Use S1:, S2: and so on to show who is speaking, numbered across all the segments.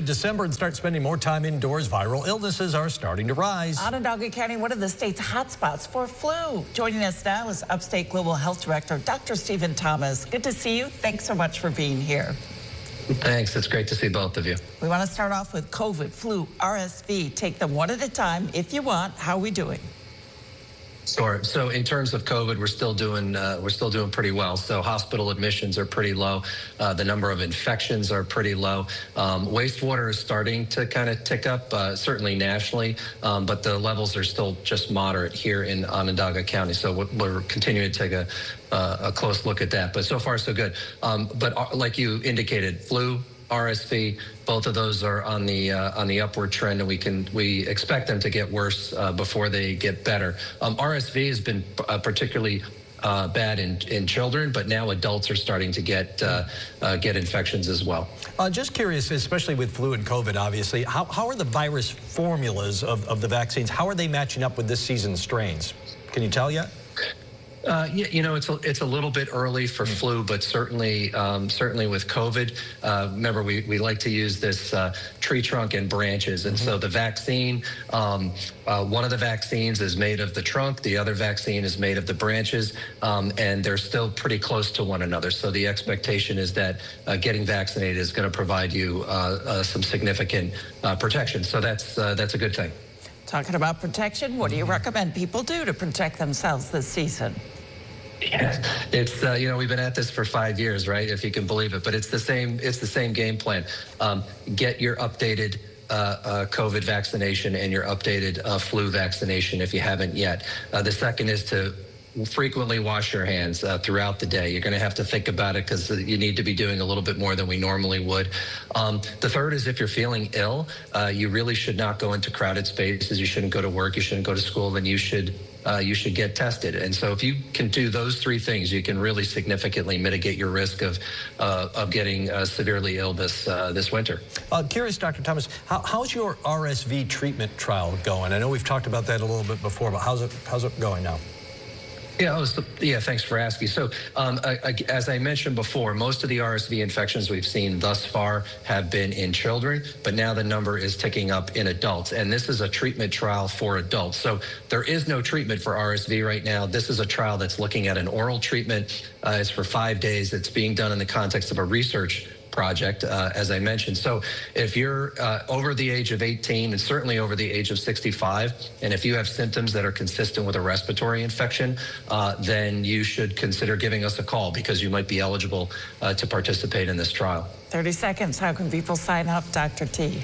S1: December and start spending more time indoors, viral illnesses are starting to rise.
S2: Onondaga County, one of the state's hotspots for flu. Joining us now is Upstate Global Health Director, Dr. Stephen Thomas. Good to see you. Thanks so much for being here.
S3: Thanks. It's great to see both of you.
S2: We want to start off with COVID, flu, RSV. Take them one at a time if you want. How are we doing?
S3: Sure. So in terms of COVID, we're still doing pretty well. So hospital admissions are pretty low. The number of infections are pretty low. Wastewater is starting to kind of tick up, certainly nationally, but the levels are still just moderate here in Onondaga County. So we're continuing to take a close look at that. But so far, so good. But like you indicated, flu, RSV, both of those are on the upward trend, and we expect them to get worse before they get better. RSV has been particularly bad in children, but now adults are starting to get infections as well.
S1: Just curious, especially with flu and COVID, obviously, how are the virus formulas of the vaccines? How are they matching up with this season's strains? Can you tell yet?
S3: Yeah, you know, it's a little bit early for flu, but certainly with COVID, remember we like to use this tree trunk and branches, and so the vaccine, one of the vaccines is made of the trunk, the other vaccine is made of the branches, and they're still pretty close to one another. So the expectation is that getting vaccinated is going to provide you some significant protection. So that's a good thing.
S2: Talking about protection, what do you recommend people do to protect themselves this season?
S3: Yeah, it's you know, we've been at this for 5 years, right? If you can believe it, but it's the same game plan. Get your updated COVID vaccination and your updated flu vaccination if you haven't yet. The second is to frequently wash your hands throughout the day. You're going to have to think about it because you need to be doing a little bit more than we normally would. The third is if you're feeling ill, you really should not go into crowded spaces. You shouldn't go to work. You shouldn't go to school, and you should get tested. And so if you can do those three things, you can really significantly mitigate your risk of getting severely ill this winter.
S1: Curious, Dr. Thomas, how's your RSV treatment trial going? I know we've talked about that a little bit before, but how's it going now?
S3: Yeah, thanks for asking. So as I mentioned before, most of the RSV infections we've seen thus far have been in children, but now the number is ticking up in adults. And this is a treatment trial for adults. So there is no treatment for RSV right now. This is a trial that's looking at an oral treatment. It's for 5 days. It's being done in the context of a research project, as I mentioned. So if you're over the age of 18 and certainly over the age of 65, and if you have symptoms that are consistent with a respiratory infection, then you should consider giving us a call because you might be eligible to participate in this trial.
S2: 30 seconds. How can people sign up, Dr. T?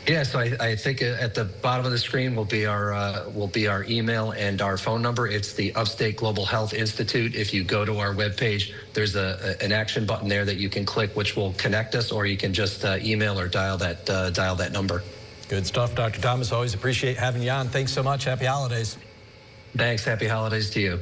S3: Yeah, so I think at the bottom of the screen will be our email and our phone number. It's the Upstate Global Health Institute. If you go to our webpage, there's an action button there that you can click, which will connect us, or you can just email or dial that number.
S1: Good stuff, Dr. Thomas. Always appreciate having you on. Thanks so much. Happy holidays.
S3: Thanks. Happy holidays to you.